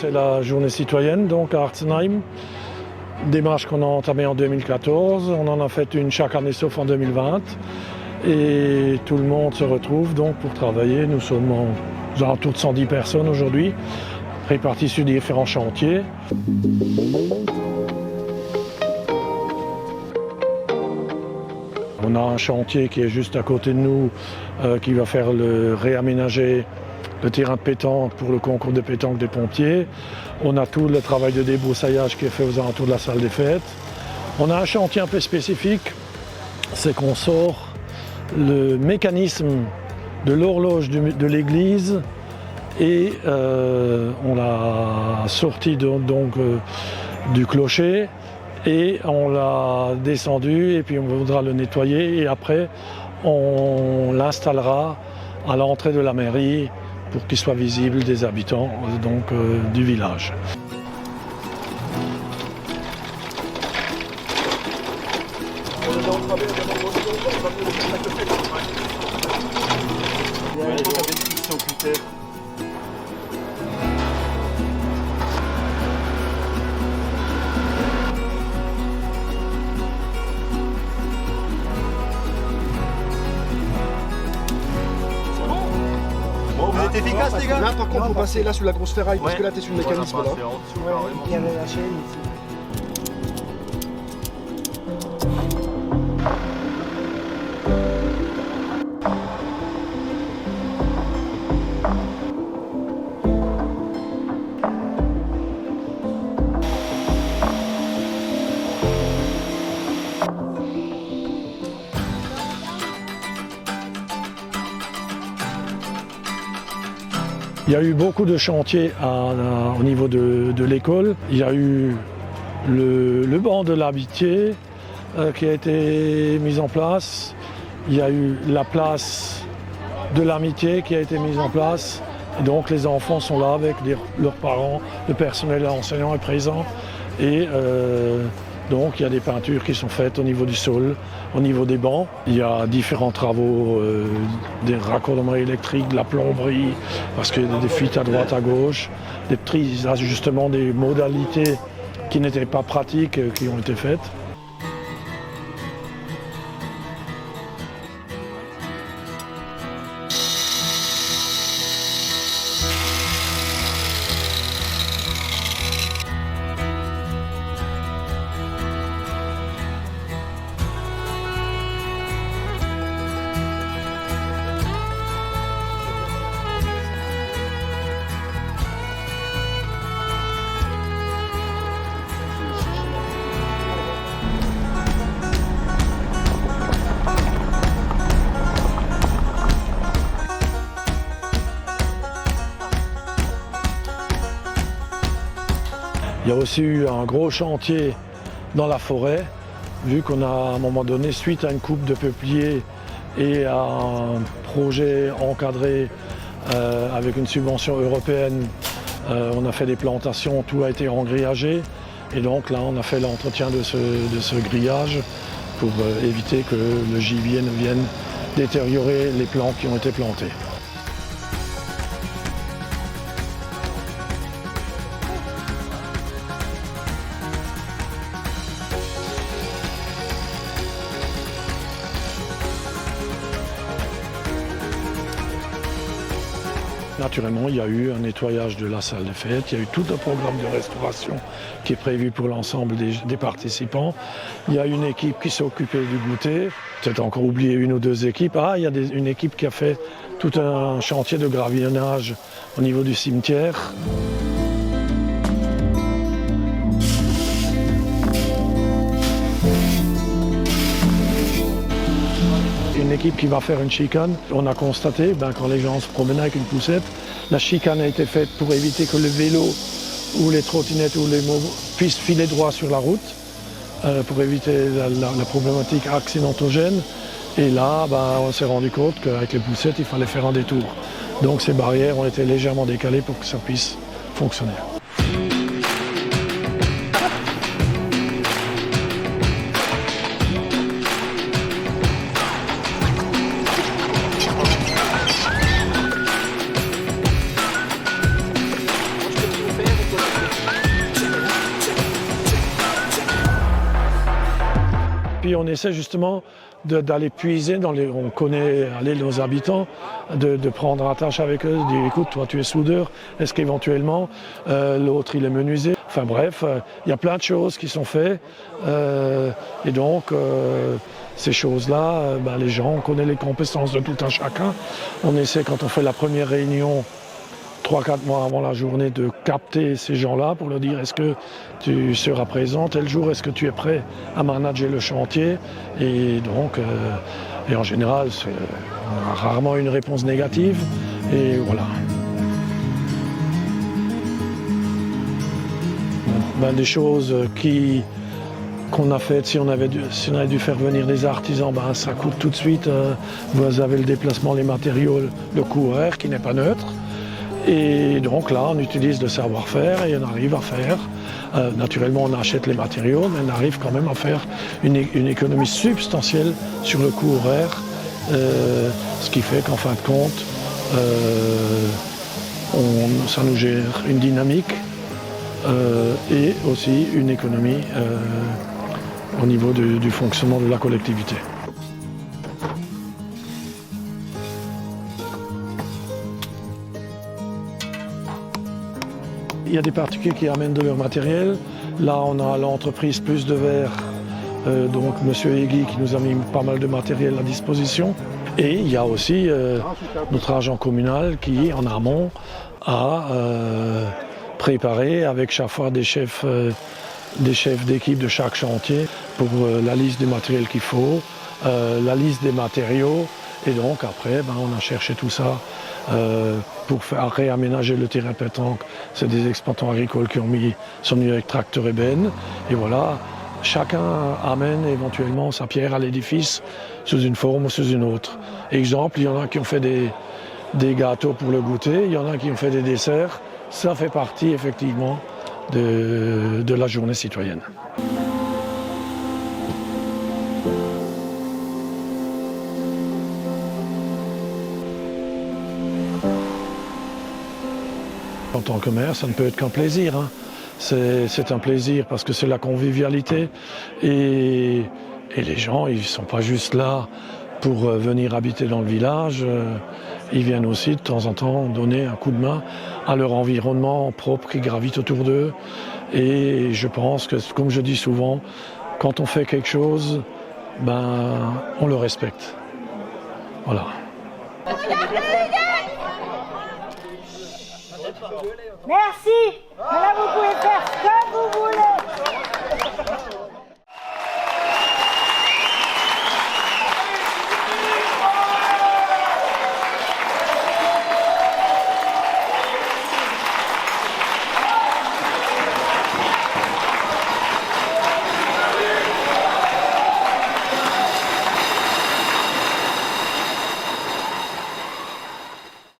fait la journée citoyenne donc à Artzenheim. Démarche qu'on a entamée en 2014. On en a fait une chaque année sauf en 2020. Et tout le monde se retrouve donc pour travailler. Nous sommes aux alentours de 110 personnes aujourd'hui, réparties sur différents chantiers. On a un chantier qui est juste à côté de nous, qui va faire réaménager le terrain de pétanque pour le concours de pétanque des pompiers. On a tout le travail de débroussaillage qui est fait aux alentours de la salle des fêtes. On a un chantier un peu spécifique, c'est qu'on sort le mécanisme de l'horloge de l'église et on l'a sorti du clocher et on l'a descendu et puis on voudra le nettoyer et après on l'installera à l'entrée de la mairie pour qu'il soit visible des habitants du village. C'est efficace les gars. Là par contre, faut passer là sous la grosse ferraille parce que là t'es sur le mécanisme là. Il y avait la chaîne ici. Il y a eu beaucoup de chantiers au niveau de l'école. Il y a eu le banc de l'amitié qui a été mis en place. Il y a eu la place de l'amitié qui a été mise en place. Et donc les enfants sont là avec leurs parents, le personnel enseignant est présent. Et donc il y a des peintures qui sont faites au niveau du sol, au niveau des bancs. Il y a différents travaux, des raccordements électriques, de la plomberie, parce qu'il y a des fuites à droite, à gauche, des petits ajustements des modalités qui n'étaient pas pratiques, qui ont été faites. Il y a aussi eu un gros chantier dans la forêt, vu qu'on a à un moment donné, suite à une coupe de peupliers et à un projet encadré avec une subvention européenne, on a fait des plantations, tout a été engrillagé. Et donc là, on a fait l'entretien de ce grillage pour éviter que le gibier ne vienne détériorer les plants qui ont été plantés. Naturellement, il y a eu un nettoyage de la salle des fêtes, il y a eu tout un programme de restauration qui est prévu pour l'ensemble des participants. Il y a une équipe qui s'est occupée du goûter, peut-être encore oublié une ou deux équipes. Il y a une équipe qui a fait tout un chantier de gravillonnage au niveau du cimetière. Une équipe qui va faire une chicane. On a constaté, quand les gens se promenaient avec une poussette, la chicane a été faite pour éviter que le vélo ou les trottinettes ou les motos puissent filer droit sur la route, pour éviter la problématique accidentogène. Et là, on s'est rendu compte qu'avec les poussettes, il fallait faire un détour. Donc ces barrières ont été légèrement décalées pour que ça puisse fonctionner. puis on essaie justement d'aller puiser on connaît nos habitants, de prendre attache avec eux, de dire écoute, toi tu es soudeur, est-ce qu'éventuellement l'autre il est menuisier, enfin bref, il y a plein de choses qui sont faites et donc ces choses-là, les gens, on connaît les compétences de tout un chacun. On essaie quand on fait la première réunion 3-4 mois avant la journée de capter ces gens-là pour leur dire est-ce que tu seras présent tel jour, est-ce que tu es prêt à manager le chantier et donc et en général on a rarement une réponse négative et voilà. Des choses qu'on a faites, si on avait dû faire venir des artisans, ça coûte tout de suite, vous avez le déplacement, les matériaux, le coût horaire qui n'est pas neutre. Et donc là, on utilise le savoir-faire et on arrive à faire, naturellement on achète les matériaux, mais on arrive quand même à faire une économie substantielle sur le coût horaire, ce qui fait qu'en fin de compte, ça nous gère une dynamique et aussi une économie au niveau du fonctionnement de la collectivité. Il y a des particuliers qui amènent de leur matériel. Là, on a l'entreprise Plus de Verre, donc M. Egui qui nous a mis pas mal de matériel à disposition. Et il y a aussi notre agent communal qui, en amont, a préparé avec chaque fois des chefs d'équipe de chaque chantier pour la liste du matériel qu'il faut, la liste des matériaux. Et donc après, on a cherché tout ça pour faire réaménager le terrain pétanque. C'est des exploitants agricoles qui sont venus avec tracteur et benne. Et voilà, chacun amène éventuellement sa pierre à l'édifice sous une forme ou sous une autre. Exemple, il y en a qui ont fait des gâteaux pour le goûter, il y en a qui ont fait des desserts. Ça fait partie effectivement de la journée citoyenne. En tant que maire, ça ne peut être qu'un plaisir. C'est un plaisir parce que c'est la convivialité et les gens, ils ne sont pas juste là pour venir habiter dans le village. Ils viennent aussi de temps en temps donner un coup de main à leur environnement propre qui gravite autour d'eux. Et je pense que, comme je dis souvent, quand on fait quelque chose, on le respecte. Voilà. Merci. Là, vous pouvez faire ce que vous voulez.